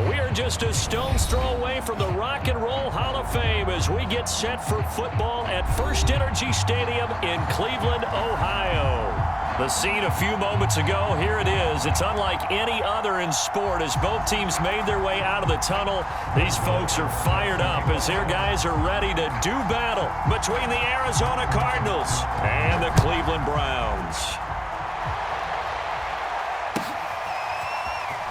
We are just a stone's throw away from the Rock and Roll Hall of Fame as we get set for football at First Energy Stadium in Cleveland, Ohio. The scene a few moments ago, here it is. It's unlike any other in sport as both teams made their way out of the tunnel. These folks are fired up as their guys are ready to do battle between the Arizona Cardinals and the Cleveland Browns.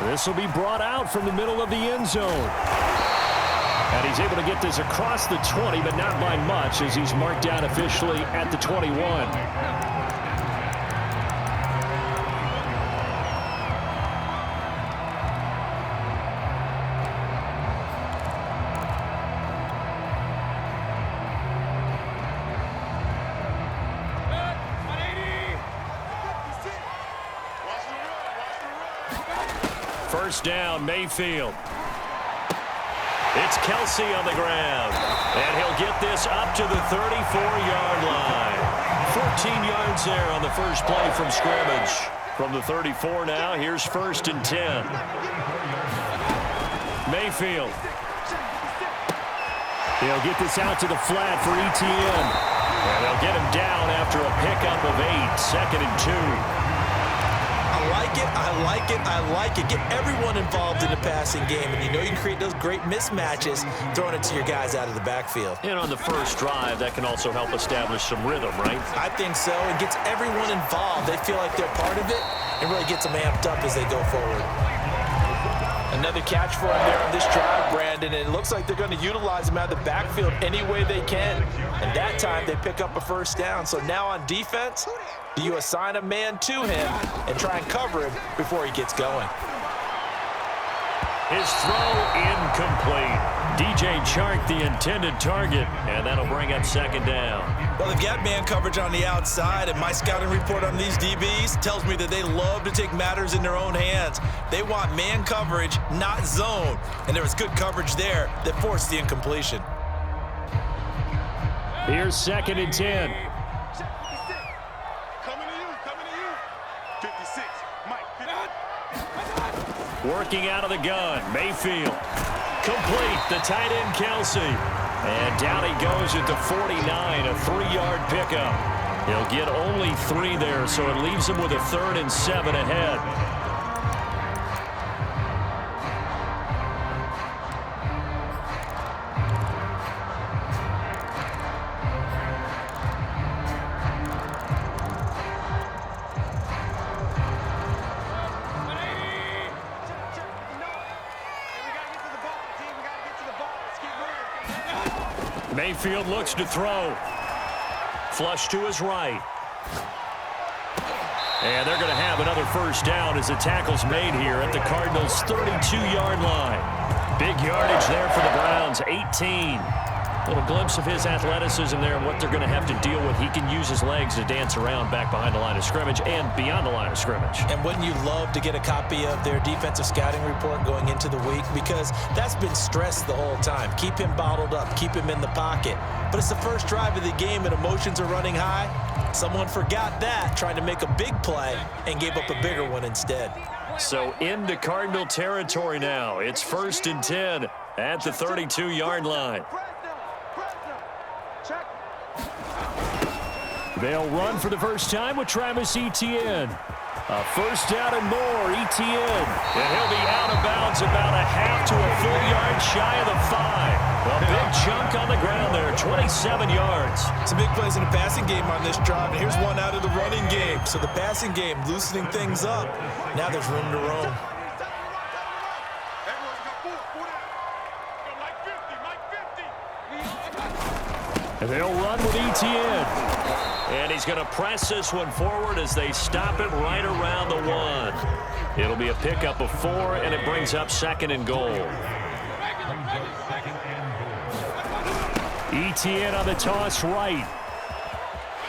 This will be brought out from the middle of the end zone. And he's able to get this across the 20, but not by much as he's marked down officially at the 21. First down, Mayfield. It's Kelsey on the ground. And he'll get this up to the 34-yard line. 14 yards there on the first play from scrimmage. From the 34 now, here's 1st and 10. Mayfield. He'll get this out to the flat for Etienne. And they'll get him down after a pickup of 8. 2nd and 2. I like it. Get everyone involved in the passing game, and you know you can create those great mismatches throwing it to your guys out of the backfield. And on the first drive, that can also help establish some rhythm, right? I think so. It gets everyone involved. They feel like they're part of it and really gets them amped up as they go forward. Another catch for him there on this drive, Brandon, and it looks like they're going to utilize him out of the backfield any way they can. And that time, they pick up a first down. So now on defense, do you assign a man to him and try and cover him before he gets going? His throw incomplete. DJ Chark, the intended target, and that'll bring up 2nd down. Well, they've got man coverage on the outside, and my scouting report on these DBs tells me that they love to take matters in their own hands. They want man coverage, not zone, and there was good coverage there that forced the incompletion. Here's 2nd and 10. Working out of the gun, Mayfield. Complete, the tight end, Kelsey. And down he goes at the 49, a 3-yard pickup. He'll get only 3 there, so it leaves him with a 3rd and 7 ahead. Mayfield looks to throw. Flush to his right. And they're going to have another first down as the tackle's made here at the Cardinals' 32-yard line. Big yardage there for the Browns, 18. A little glimpse of his athleticism there and what they're going to have to deal with. He can use his legs to dance around back behind the line of scrimmage and beyond the line of scrimmage. And wouldn't you love to get a copy of their defensive scouting report going into the week? Because that's been stressed the whole time. Keep him bottled up. Keep him in the pocket. But it's the first drive of the game and emotions are running high. Someone forgot that, trying to make a big play and gave up a bigger one instead. So into Cardinal territory now. It's 1st and 10 at the 32-yard line. They'll run for the first time with Travis Etienne. A first down and more, Etienne. And he'll be out of bounds about a half to a full yard shy of the 5. A big chunk on the ground there, 27 yards. Some big plays in the passing game on this drive, and here's one out of the running game. So the passing game loosening things up. Now there's room to roam. And they'll run with Etienne. And he's going to press this one forward as they stop him right around the 1. It'll be a pickup of 4, and it brings up 2nd and goal. Etienne on the toss right.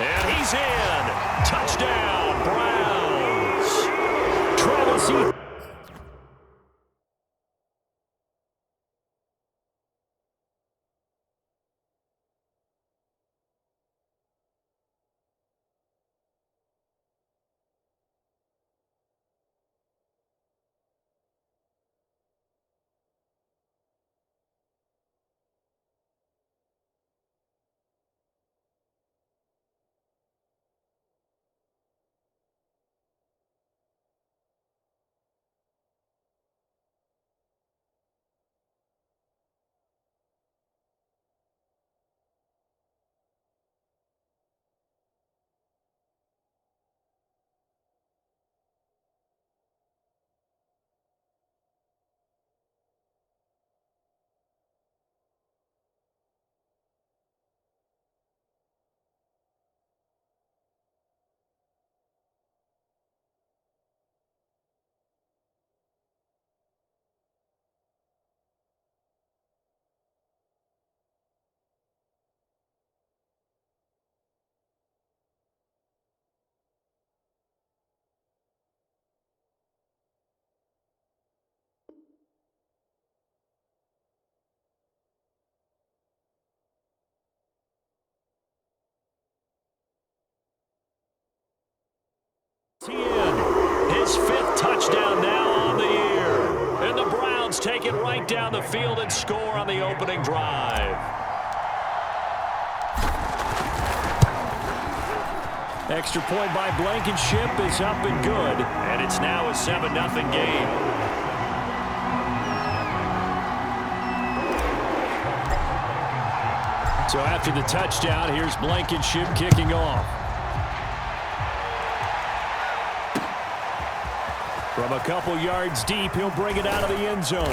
And he's in. Touchdown, Browns. Travis Etienne. his 5th touchdown now on the year. And the Browns take it right down the field and score on the opening drive. Extra point by Blankenship is up and good. And it's now a 7-0 game. So after the touchdown, here's Blankenship kicking off. From a couple yards deep, he'll bring it out of the end zone.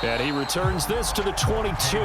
And he returns this to the 22.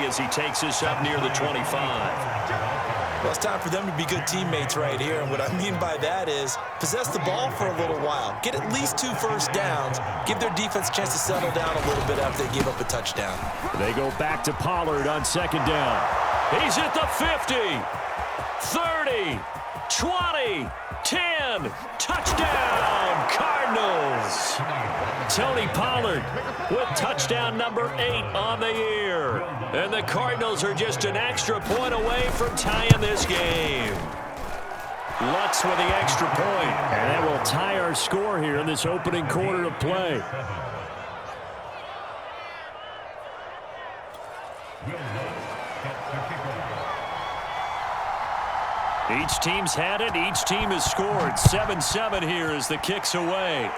As he takes this up near the 25. Well, it's time for them to be good teammates right here. And what I mean by that is possess the ball for a little while. Get at least 2 first downs. Give their defense a chance to settle down a little bit after they give up a touchdown. They go back to Pollard on 2nd down. He's at the 50, 30, 20, 10. Touchdown, Cardinals. Tony Pollard with touchdown number 8 on the year. And the Cardinals are just an extra point away from tying this game. Lutz with the extra point. And that will tie our score here in this opening quarter of play. Each team's had it. Each team has scored. 7-7 here as the kick's away.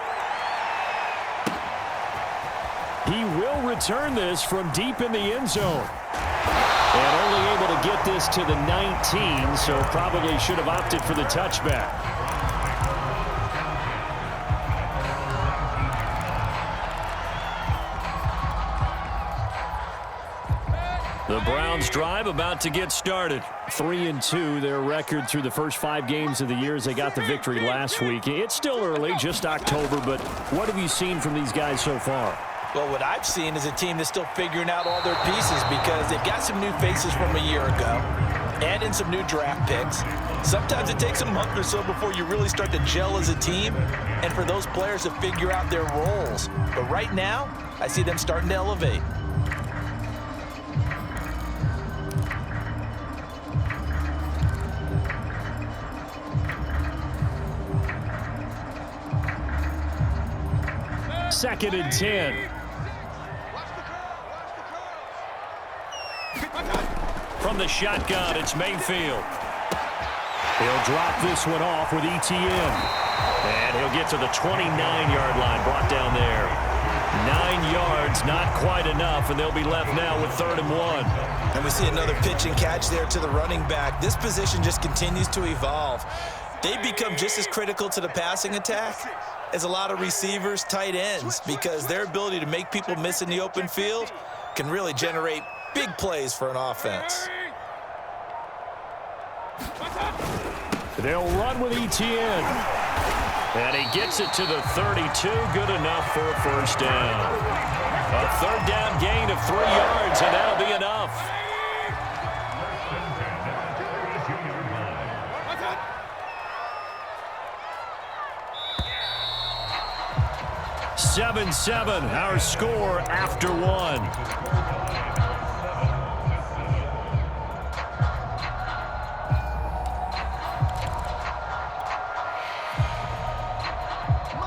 He will return this from deep in the end zone. And only able to get this to the 19, so probably should have opted for the touchback. The Browns drive about to get started. 3-2, their record through the first 5 games of the year as they got the victory last week. It's still early, just October, but what have you seen from these guys so far? Well, what I've seen is a team that's still figuring out all their pieces because they've got some new faces from a year ago and in some new draft picks. Sometimes it takes a month or so before you really start to gel as a team and for those players to figure out their roles. But right now, I see them starting to elevate. Second and 10. From the shotgun, it's Mayfield. He'll drop this one off with ETN. And he'll get to the 29-yard line, brought down there. 9 yards, not quite enough, and they'll be left now with 3rd and 1. And we see another pitch and catch there to the running back. This position just continues to evolve. They become just as critical to the passing attack as a lot of receivers, tight ends, because their ability to make people miss in the open field can really generate big plays for an offense. They'll run with ETN. And he gets it to the 32. Good enough for a first down. A 3rd down gain of 3 yards, and that'll be enough. (7-7) our score after 1.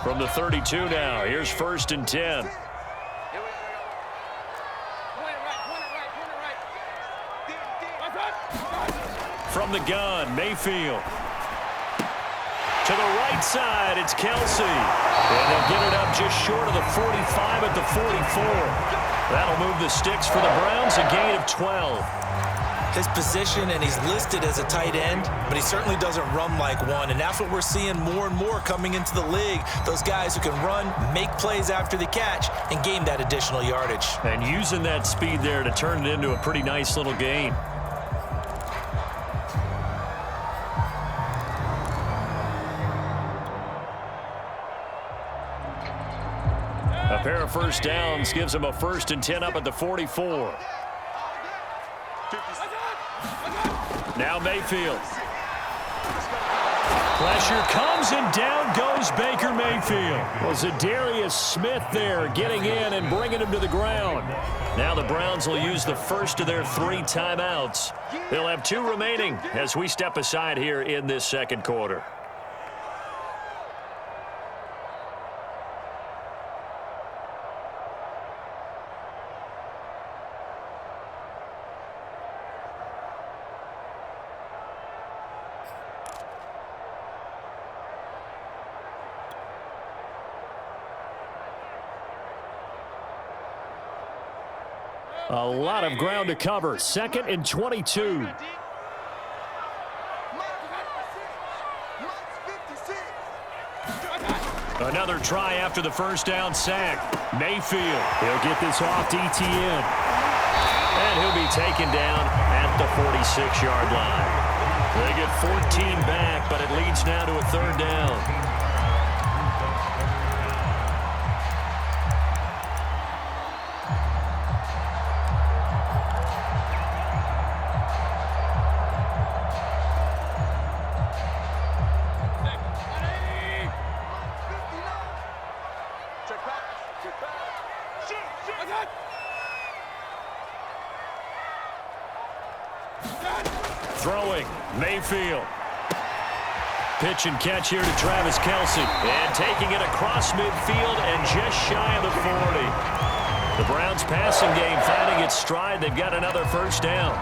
From the 32 now, here's 1st and 10. From the gun, Mayfield. To the right side, it's Kelsey. And they'll get it up just short of the 45 at the 44. That'll move the sticks for the Browns, a gain of 12. His position, and he's listed as a tight end, but he certainly doesn't run like one, and that's what we're seeing more and more coming into the league. Those guys who can run, make plays after the catch, and gain that additional yardage. And using that speed there to turn it into a pretty nice little gain. A pair of first downs gives them a 1st and 10 up at the 44. Now Mayfield. Pressure comes, and down goes Baker Mayfield. Well, Zadarius Smith there getting in and bringing him to the ground. Now the Browns will use the first of their 3 timeouts. They'll have 2 remaining as we step aside here in this second quarter. A lot of ground to cover. 2nd and 22. Another try after the first down sack. Mayfield. He'll get this off to Etienne. And he'll be taken down at the 46-yard line. They get 14 back, but it leads now to a 3rd down. Throwing, Mayfield. Pitch and catch here to Travis Kelce. And taking it across midfield and just shy of the 40. The Browns passing game finding its stride. They've got another first down.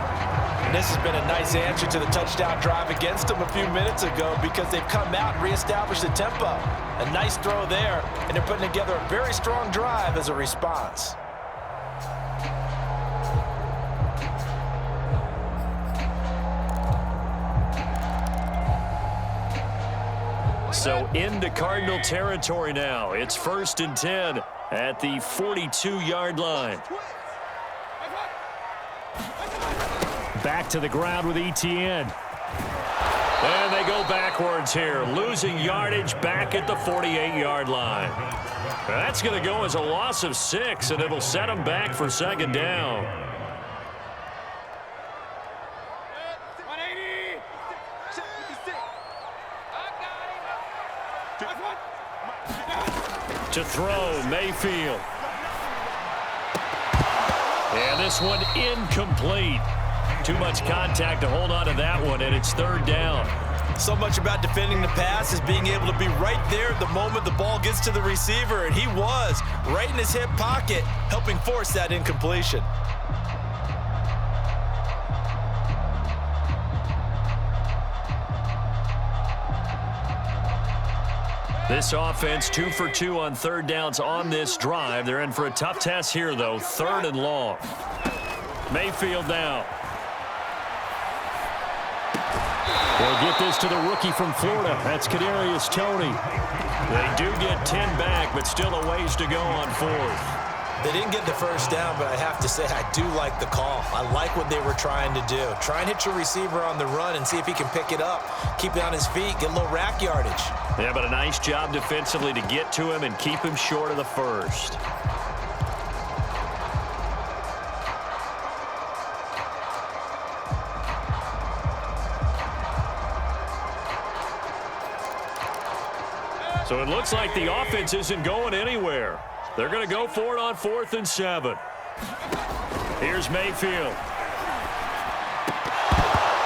And this has been a nice answer to the touchdown drive against them a few minutes ago because they've come out and reestablished the tempo. A nice throw there, and they're putting together a very strong drive as a response. So into Cardinal territory now. It's 1st and 10 at the 42-yard line. Back to the ground with Etienne. And they go backwards here, losing yardage back at the 48-yard line. That's going to go as a loss of 6, and it'll set them back for 2nd down. To throw, Mayfield. And this one incomplete. Too much contact to hold on to that one, and it's 3rd down. So much about defending the pass is being able to be right there at the moment the ball gets to the receiver, and he was right in his hip pocket, helping force that incompletion. This offense 2 for 2 on 3rd downs on this drive. They're in for a tough test here, though. 3rd and long. Mayfield now. They'll get this to the rookie from Florida. That's Kadarius Toney. They do get 10 back, but still a ways to go on 4th. They didn't get the first down, but I have to say I do like the call. I like what they were trying to do. Try and hit your receiver on the run and see if he can pick it up. Keep it on his feet, get a little rack yardage. Yeah, but a nice job defensively to get to him and keep him short of the first. So it looks like the offense isn't going anywhere. They're going to go for it on 4th and 7. Here's Mayfield.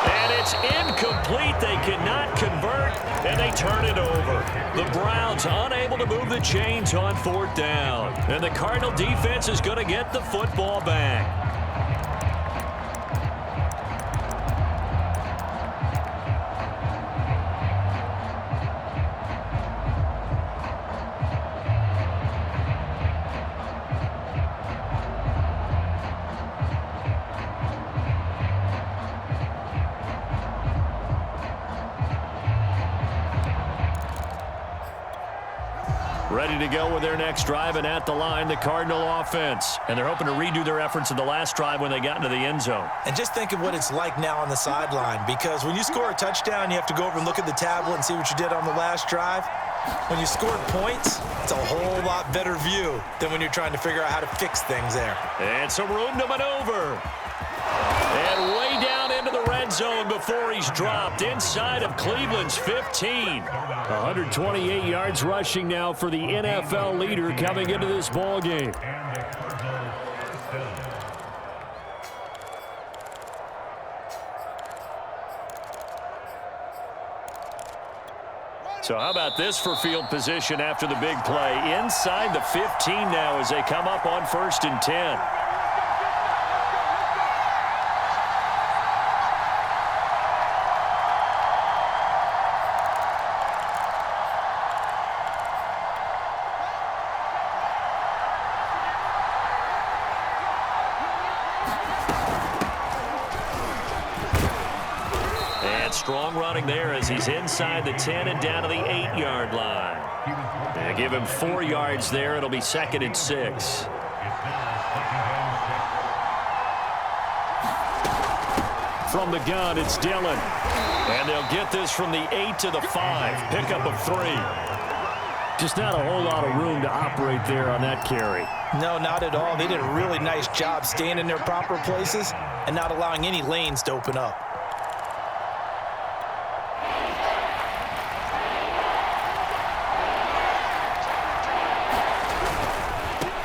And it's incomplete. They cannot convert, and they turn it over. The Browns unable to move the chains on 4th down. And the Cardinal defense is going to get the football back. Ready to go with their next drive, and at the line, the Cardinal offense. And they're hoping to redo their efforts in the last drive when they got into the end zone. And just think of what it's like now on the sideline, because when you score a touchdown, you have to go over and look at the tablet and see what you did on the last drive. When you scored points, it's a whole lot better view than when you're trying to figure out how to fix things there. And some room to maneuver. And way down into the red zone before he's dropped inside of Cleveland's 15. 128 yards rushing now for the NFL leader coming into this ball game. So how about this for field position after the big play? Inside the 15 now as they come up on 1st and 10. Strong running there as he's inside the 10 and down to the 8-yard line. And give him 4 yards there. It'll be 2nd and 6. From the gun, it's Dillon. And they'll get this from the 8 to the 5. Pickup of 3. Just not a whole lot of room to operate there on that carry. No, not at all. They did a really nice job staying in their proper places and not allowing any lanes to open up.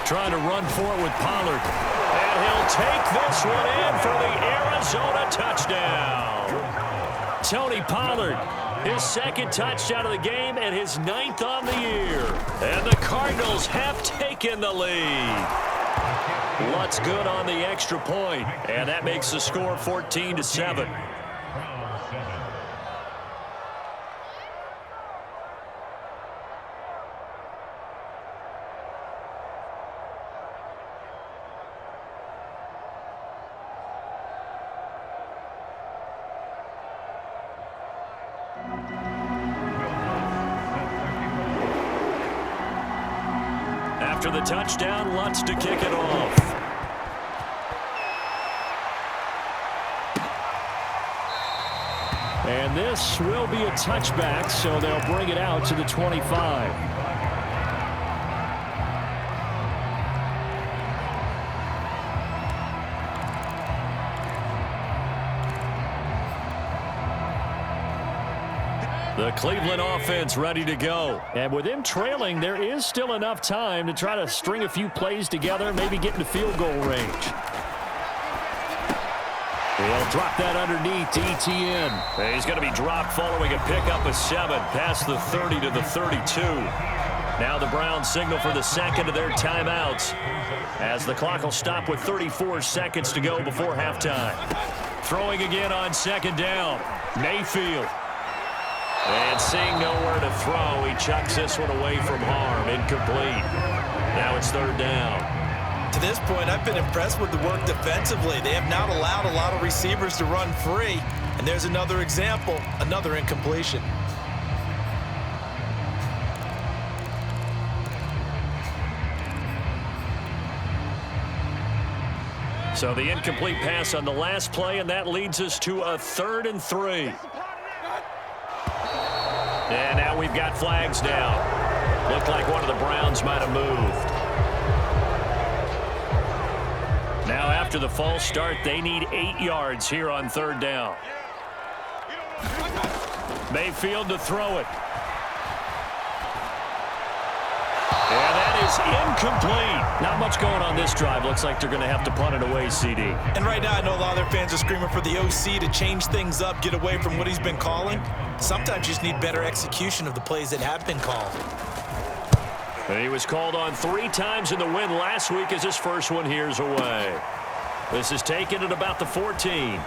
Trying to run for it with Pollard. And he'll take this one in for the Arizona touchdown. Tony Pollard, his 2nd touchdown of the game and his 9th on the year. And the Cardinals have taken the lead. Lutz good on the extra point, and that makes the score 14-7. After the touchdown, Lutz to kick it off. And this will be a touchback, so they'll bring it out to the 25. The Cleveland offense ready to go. And with them trailing, there is still enough time to try to string a few plays together, maybe get into field goal range. He'll drop that underneath to Etienne. He's going to be dropped following a pickup of 7 past the 30 to the 32. Now the Browns signal for the 2nd of their timeouts as the clock will stop with 34 seconds to go before halftime. Throwing again on 2nd down. Mayfield. And seeing nowhere to throw, he chucks this one away from harm. Incomplete. Now it's 3rd down. To this point, I've been impressed with the work defensively. They have not allowed a lot of receivers to run free. And there's another example, another incompletion. So the incomplete pass on the last play, and that leads us to a 3rd and 3. And now we've got flags down. Looked like one of the Browns might have moved. Now after the false start, they need 8 yards here on 3rd down. Mayfield to throw it. And that is incomplete. Not much going on this drive. Looks like they're going to have to punt it away, CD. And right now I know a lot of their fans are screaming for the OC to change things up, get away from what he's been calling. Sometimes you just need better execution of the plays that have been called. And he was called on 3 times in the win last week as his first one here's away. This is taken at about the 14.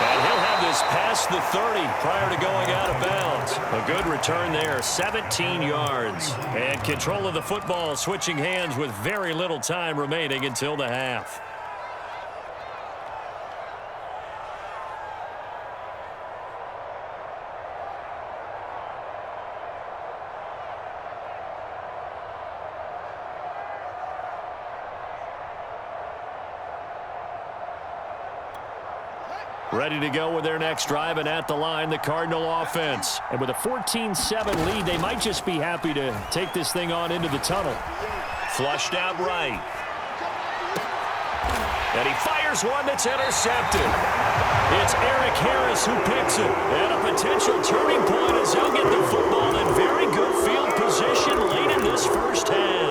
And he'll have this past the 30 prior to going out of bounds. A good return there, 17 yards. And control of the football switching hands with very little time remaining until the half. Ready to go with their next drive, and at the line, the Cardinal offense. And with a 14-7 lead, they might just be happy to take this thing on into the tunnel. Flushed out right. And he fires one that's intercepted. It's Eric Harris who picks it. And a potential turning point as they'll get the football in very good field position late in this first half.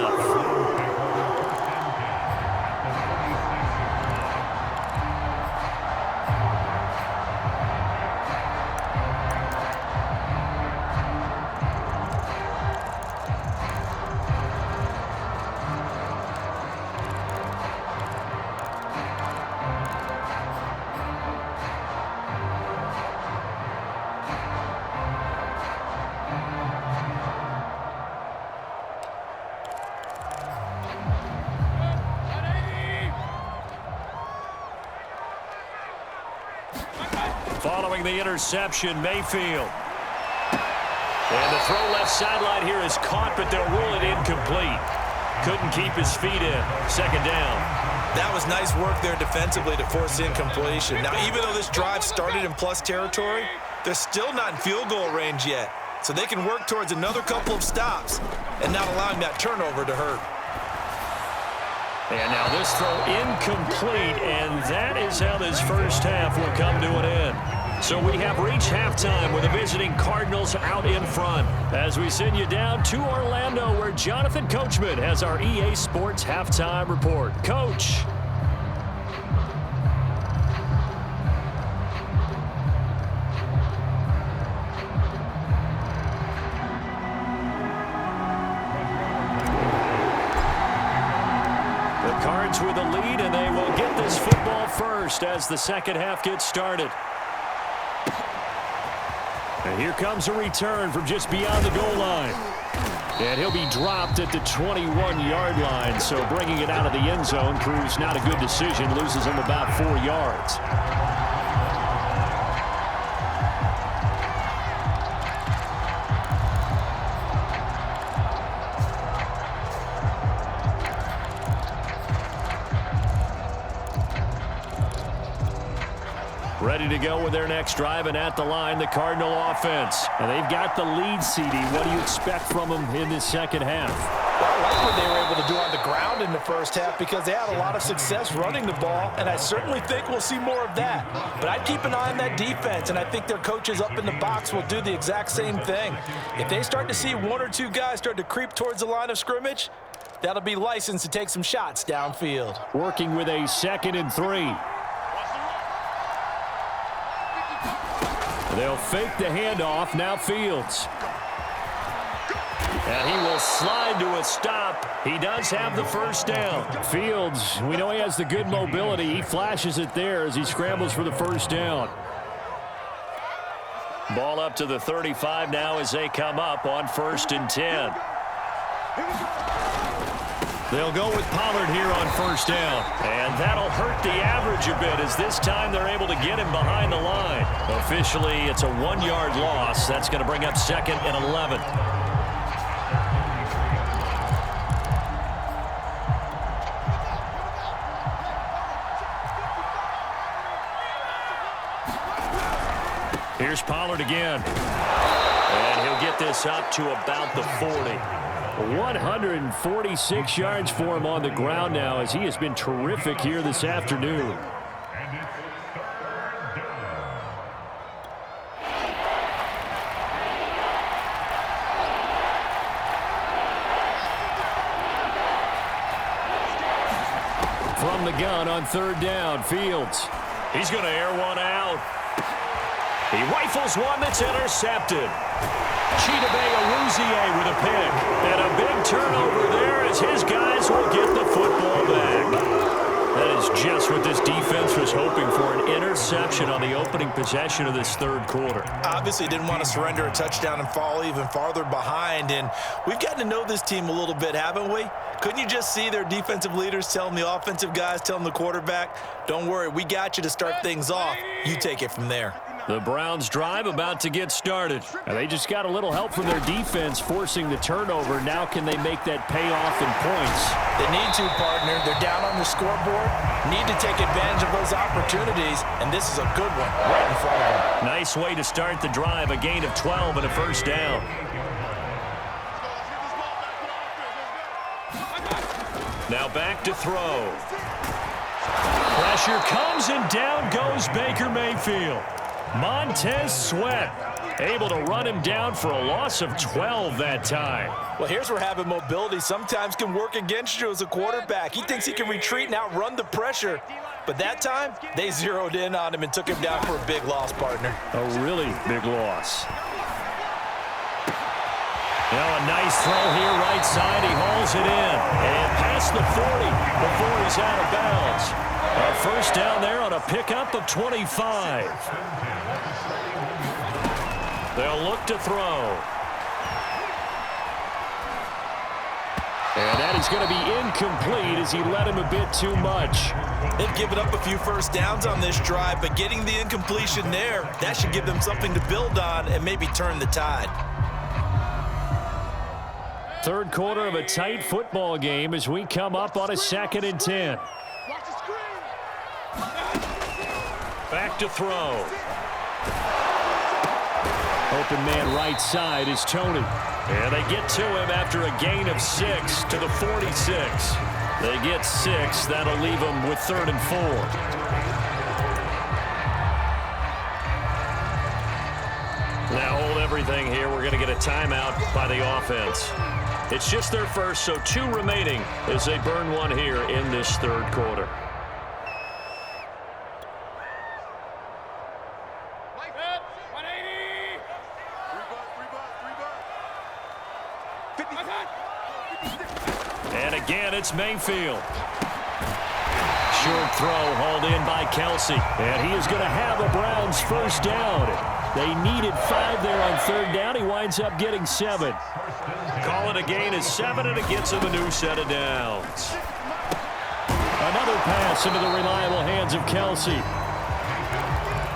Following the interception, Mayfield. And the throw left sideline here is caught, but they'll rule it incomplete. Couldn't keep his feet in. Second down. That was nice work there defensively to force incompletion. Now, even though this drive started in plus territory, they're still not in field goal range yet. So they can work towards another couple of stops and not allowing that turnover to hurt. And now this throw incomplete, and that is how this first half will come to an end. So we have reached halftime with the visiting Cardinals out in front. As we send you down to Orlando, where Jonathan Coachman has our EA Sports Halftime Report. Coach. Cards with a lead, and they will get this football first as the second half gets started. And here comes a return from just beyond the goal line. And he'll be dropped at the 21-yard line, so bringing it out of the end zone proves not a good decision, loses him about 4 yards. Ready to go with their next drive, and at the line, the Cardinal offense. And they've got the lead, CD. What do you expect from them in this second half? Well, I like what they were able to do on the ground in the first half because they had a lot of success running the ball, and I certainly think we'll see more of that. But I'd keep an eye on that defense, and I think their coaches up in the box will do the exact same thing. If they start to see one or two guys start to creep towards the line of scrimmage, that'll be licensed to take some shots downfield. Working with a 2nd and 3. They'll fake the handoff. Now Fields. And he will slide to a stop. He does have the first down. Fields, we know he has the good mobility. He flashes it there as he scrambles for the first down. Ball up to the 35 now as they come up on 1st and 10. They'll go with Pollard here on 1st down. And that'll hurt the average a bit as this time they're able to get him behind the line. Officially, it's a 1-yard loss. That's going to bring up 2nd and 11. Here's Pollard again. And he'll get this up to about the 40. 146 yards for him on the ground now as he has been terrific here this afternoon. From the gun on 3rd down, Fields. He's going to air one out. He rifles one that's intercepted. Chidobe Awuzie with a pick. And a big turnover there as his guys will get the football back. That is just what this defense was hoping for, an interception on the opening possession of this 3rd quarter. Obviously didn't want to surrender a touchdown and fall even farther behind. And we've gotten to know this team a little bit, haven't we? Couldn't you just see their defensive leaders telling the offensive guys, telling the quarterback, don't worry, we got you to start things off. You take it from there. The Browns drive about to get started. And they just got a little help from their defense forcing the turnover. Now can they make that pay off in points? They need to, partner. They're down on the scoreboard. Need to take advantage of those opportunities, and this is a good one right in front of them. Nice way to start the drive. A gain of 12 and a first down. Now back to throw. Pressure comes and down goes Baker Mayfield. Montez Sweat able to run him down for a loss of 12 that time. Well, here's where having mobility sometimes can work against you as a quarterback. He thinks he can retreat and outrun the pressure. But that time, they zeroed in on him and took him down for a big loss, partner. A really big loss. Now a nice throw here right side. He hauls it in. And past the 40 before he's out of bounds. A first down there on a pickup of 25. They'll look to throw. And that is going to be incomplete as he led him a bit too much. They've given up a few first downs on this drive, but getting the incompletion there, that should give them something to build on and maybe turn the tide. Third quarter of a tight football game as we come up on a 2nd and 10. Back to throw. Open man right side is Tony. And they get to him after a gain of 6 to the 46. They get 6. That'll leave them with 3rd and 4. Now hold everything here. We're going to get a timeout by the offense. It's just their first, so 2 remaining as they burn one here in this third quarter. And again, it's Mayfield. Short throw hauled in by Kelsey. And he is going to have the Browns first down. They needed 5 there on 3rd down. He winds up getting 7. Call it a gain of 7, and it gets him a new set of downs. Another pass into the reliable hands of Kelsey.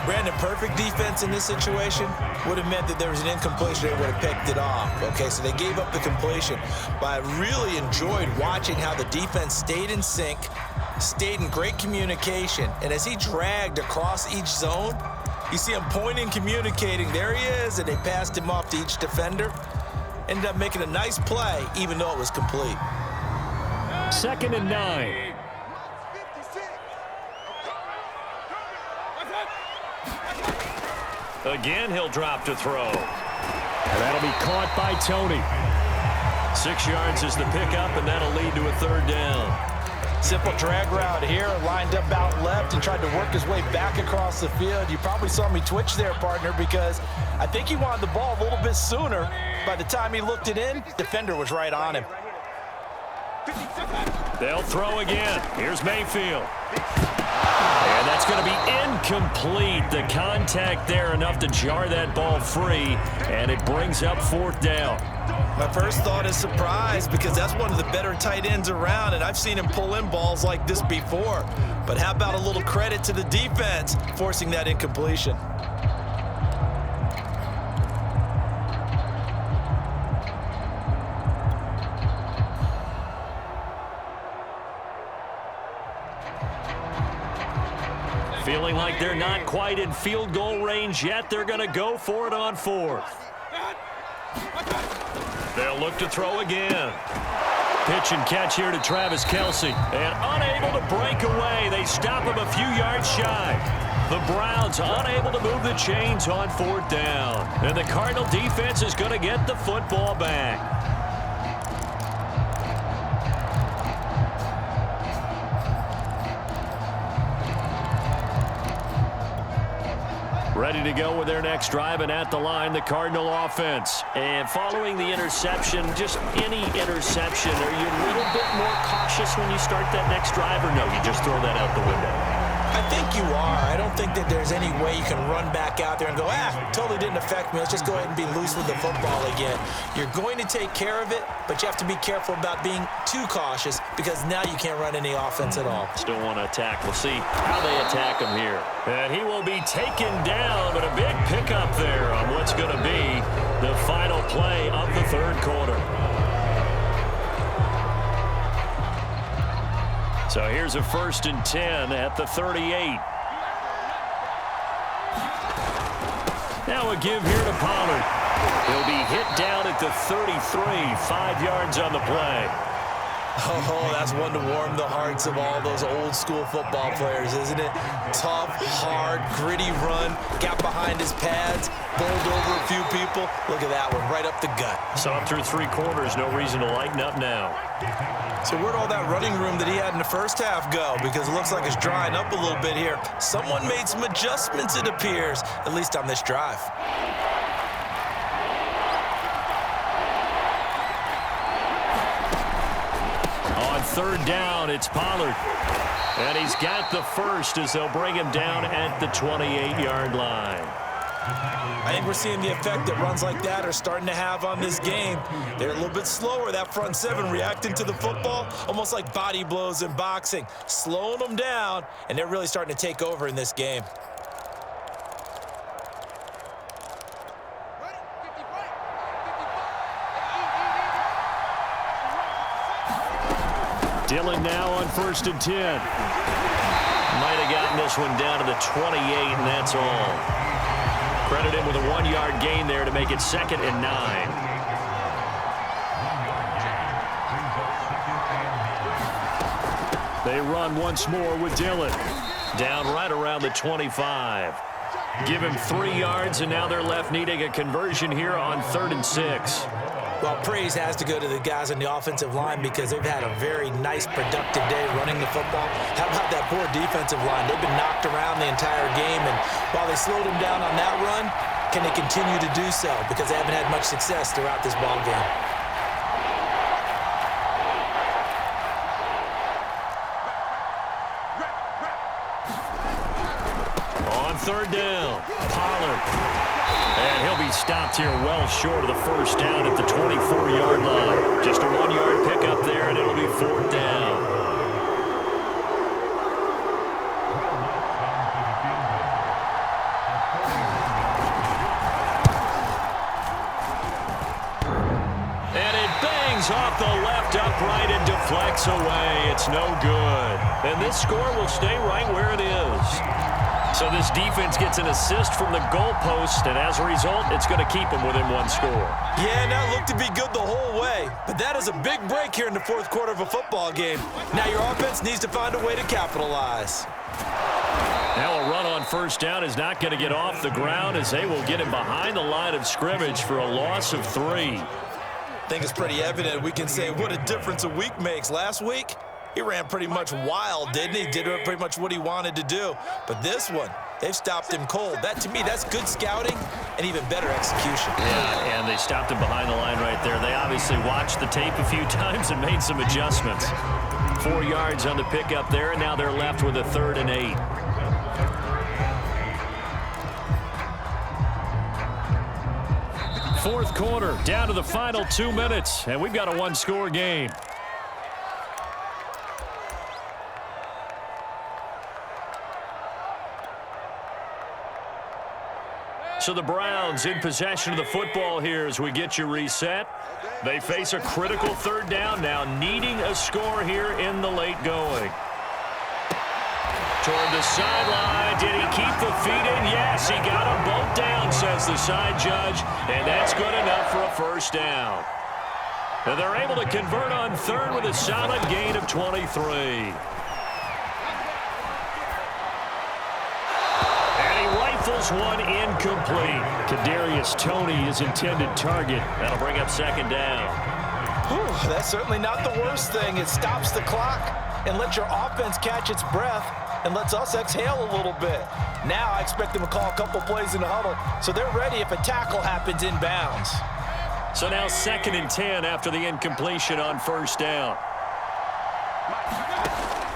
Brandon, perfect defense in this situation would have meant that there was an incompletion. They would have picked it off. Okay, so they gave up the completion. But I really enjoyed watching how the defense stayed in sync, stayed in great communication. And as he dragged across each zone, you see him pointing, communicating. There he is, and they passed him off to each defender. Ended up making a nice play, even though it was complete. 2nd and 9. Again, he'll drop to throw. And that'll be caught by Tony. 6 yards is the pickup, and that'll lead to a 3rd down. Simple drag route here, lined up out left and tried to work his way back across the field. You probably saw me twitch there, partner, because I think he wanted the ball a little bit sooner. By the time he looked it in, defender was right on him. They'll throw again. Here's Mayfield. And that's going to be incomplete. The contact there enough to jar that ball free, and it brings up 4th down. My first thought is surprise, because that's one of the better tight ends around, and I've seen him pull in balls like this before. But how about a little credit to the defense forcing that incompletion? Feeling like they're not quite in field goal range yet. They're going to go for it on 4th. They'll look to throw again. Pitch and catch here to Travis Kelsey. And unable to break away. They stop him a few yards shy. The Browns unable to move the chains on 4th down. And the Cardinal defense is going to get the football back. Ready to go with their next drive, and at the line, the Cardinal offense. And following the interception, just any interception, are you a little bit more cautious when you start that next drive, or no, you just throw that out the window? I think you are. I don't think that there's any way you can run back out there and go, totally didn't affect me. Let's just go ahead and be loose with the football again. You're going to take care of it, but you have to be careful about being too cautious because now you can't run any offense at all. Still want to attack. We'll see how they attack him here. And he will be taken down, but a big pickup there on what's going to be the final play of the third quarter. So here's a 1st and 10 at the 38. Now a give here to Pollard. He'll be hit down at the 33, 5 yards on the play. Oh, that's one to warm the hearts of all those old school football players, isn't it? Tough, hard, gritty run, got behind his pads, bowled over a few people. Look at that one, right up the gut. So up through 3 quarters, no reason to lighten up now. So where'd all that running room that he had in the first half go? Because it looks like it's drying up a little bit here. Someone made some adjustments, it appears, at least on this drive. On 3rd down, it's Pollard. And he's got the first as they'll bring him down at the 28-yard line. I think we're seeing the effect that runs like that are starting to have on this game. They're a little bit slower, that front 7 reacting to the football, almost like body blows in boxing, slowing them down, and they're really starting to take over in this game. Dillon now on 1st and 10. Might have gotten this one down to the 28, and that's all. Credit him with a 1-yard gain there to make it 2nd and 9. They run once more with Dillon. Down right around the 25. Give him 3 yards, and now they're left needing a conversion here on 3rd and 6. Well, praise has to go to the guys on the offensive line because they've had a very nice, productive day running the football. How about that poor defensive line? They've been knocked around the entire game, and while they slowed them down on that run, can they continue to do so? Because they haven't had much success throughout this ball game. On 3rd down, Pollard. And he'll be stopped here well short of the first down at the 24-yard line. Just a 1-yard pickup there, and it'll be 4th down. And it bangs off the left upright and deflects away. It's no good. And this score will stay right where it is. So this defense gets an assist from the goalpost, and as a result, it's going to keep them within 1 score. Yeah, and that looked to be good the whole way. But that is a big break here in the 4th quarter of a football game. Now your offense needs to find a way to capitalize. Now a run on 1st down is not going to get off the ground as they will get him behind the line of scrimmage for a loss of 3. I think it's pretty evident we can say what a difference a week makes. Last week, he ran pretty much wild, didn't he? Did pretty much what he wanted to do. But this one, they've stopped him cold. That, to me, that's good scouting and even better execution. Yeah, and they stopped him behind the line right there. They obviously watched the tape a few times and made some adjustments. 4 yards on the pickup there, and now they're left with a 3rd and 8. Fourth quarter, down to the final 2 minutes, and we've got a 1-score game. So the Browns in possession of the football here as we get you reset. They face a critical 3rd down now, needing a score here in the late going. Toward the sideline, did he keep the feet in? Yes, he got them both down, says the side judge, and that's good enough for a 1st down. And they're able to convert on 3rd with a solid gain of 23. Rifles one incomplete. Kadarius Toney, his intended target. That'll bring up 2nd down. Whew, that's certainly not the worst thing. It stops the clock and lets your offense catch its breath and lets us exhale a little bit. Now I expect them to call a couple plays in the huddle so they're ready if a tackle happens inbounds. So now 2nd and 10 after the incompletion on 1st down.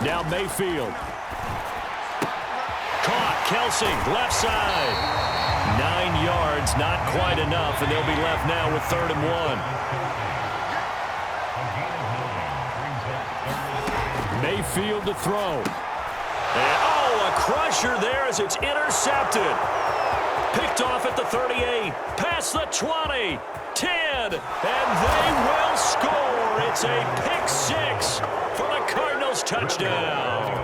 Now Mayfield. Kelsey, left side. 9 yards, not quite enough, and they'll be left now with 3rd and 1. Mayfield to throw. And, a crusher there as it's intercepted. Picked off at the 38, past the 20, 10, and they will score. It's a pick 6 for the Cardinals touchdown.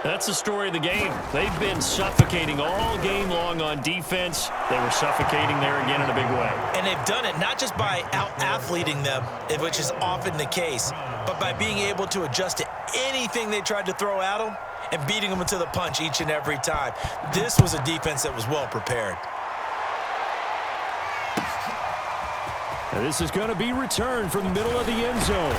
That's the story of the game. They've been suffocating all game long on defense. They were suffocating there again in a big way. And they've done it not just by out-athleting them, which is often the case, but by being able to adjust to anything they tried to throw at them and beating them into the punch each and every time. This was a defense that was well prepared. And this is going to be returned from the middle of the end zone.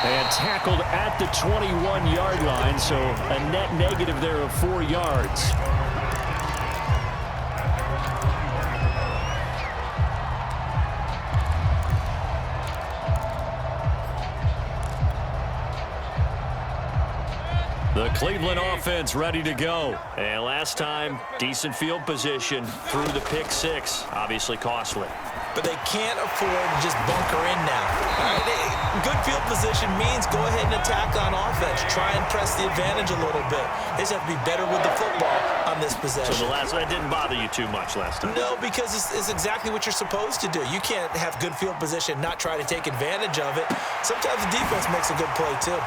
And tackled at the 21-yard line, so a net negative there of 4 yards. The Cleveland offense ready to go. And last time, decent field position through the pick 6. Obviously costly. But they can't afford to just bunker in now. Good field position means go ahead and attack on offense. Try and press the advantage a little bit. They just have to be better with the football on this possession. So that didn't bother you too much last time? No, because it's exactly what you're supposed to do. You can't have good field position, not try to take advantage of it. Sometimes the defense makes a good play, too.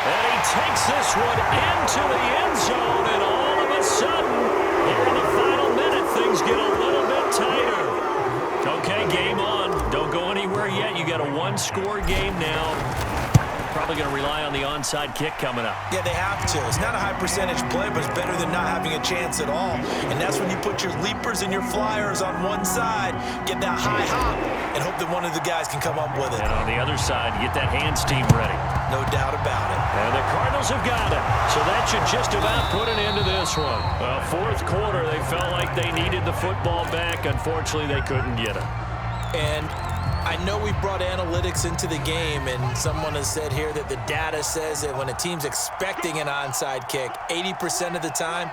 And he takes this one into the end zone, and all of a sudden, here in the final minute, things get a little bit tighter. Okay, game on. Don't go anywhere yet. You got a one-score game now. Probably going to rely on the onside kick coming up. Yeah, they have to. It's not a high-percentage play, but it's better than not having a chance at all. And that's when you put your leapers and your flyers on one side, get that high hop, and hope that one of the guys can come up with it. And on the other side, get that hands team ready. No doubt about it. And the Cardinals have got it. So that should just about put an end to this one. Well, 4th quarter, they felt like they needed the football back. Unfortunately, they couldn't get it. And I know we brought analytics into the game, and someone has said here that the data says that when a team's expecting an onside kick, 80% of the time,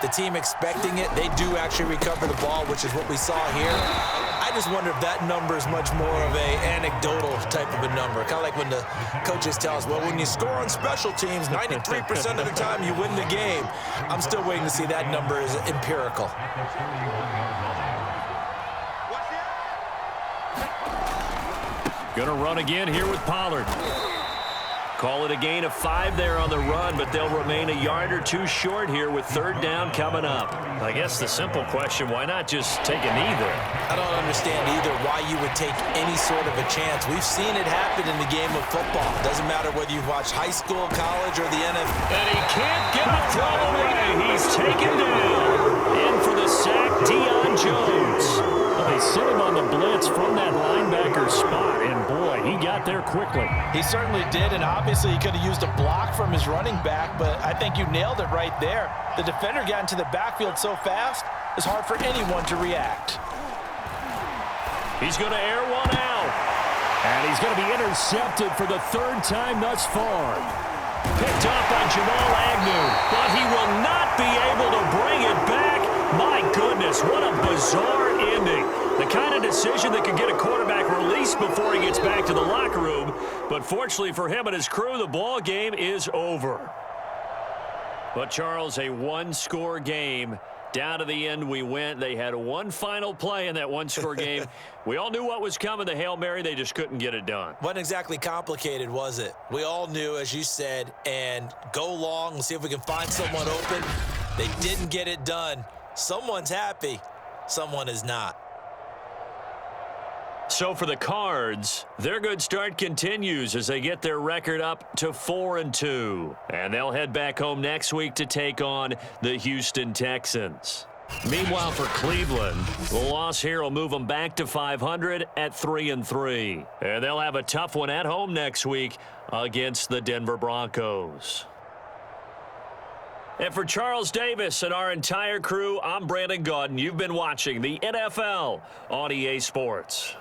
the team expecting it, they do actually recover the ball, which is what we saw here. I just wonder if that number is much more of a anecdotal type of a number. Kind of like when the coaches tell us, well, when you score on special teams, 93% of the time you win the game. I'm still waiting to see that number is empirical. Gonna run again here with Pollard. Call it a gain of 5 there on the run, but they'll remain a yard or 2 short here with 3rd down coming up. I guess the simple question, why not just take a knee there? I don't understand either why you would take any sort of a chance. We've seen it happen in the game of football. Doesn't matter whether you've watched high school, college, or the NFL. And he can't get a throw away. He's taken down. In for the sack, Deion Jones. Well, they sit him on the blitz from that linebacker spot, and boy, he got there quickly. He certainly did, and obviously he could have used a block from his running back, but I think you nailed it right there. The defender got into the backfield so fast, it's hard for anyone to react. He's going to air one out. And he's going to be intercepted for the 3rd time thus far. Picked up by Jamal Agnew, but he will not be able to bring it back. My goodness, what a bizarre ending. The kind of decision that could get a quarterback released before he gets back to the locker room. But fortunately for him and his crew, the ball game is over. But, Charles, a one-score game. Down to the end we went. They had one final play in that one-score game. We all knew what was coming, the Hail Mary. They just couldn't get it done. Wasn't exactly complicated, was it? We all knew, as you said, and go long and see if we can find someone open. They didn't get it done. Someone's happy. Someone is not. So for the Cards, their good start continues as they get their record up to 4-2. And they'll head back home next week to take on the Houston Texans. Meanwhile, for Cleveland, the loss here will move them back to 500 at 3-3. And they'll have a tough one at home next week against the Denver Broncos. And for Charles Davis and our entire crew, I'm Brandon Gaudin. You've been watching the NFL on EA Sports.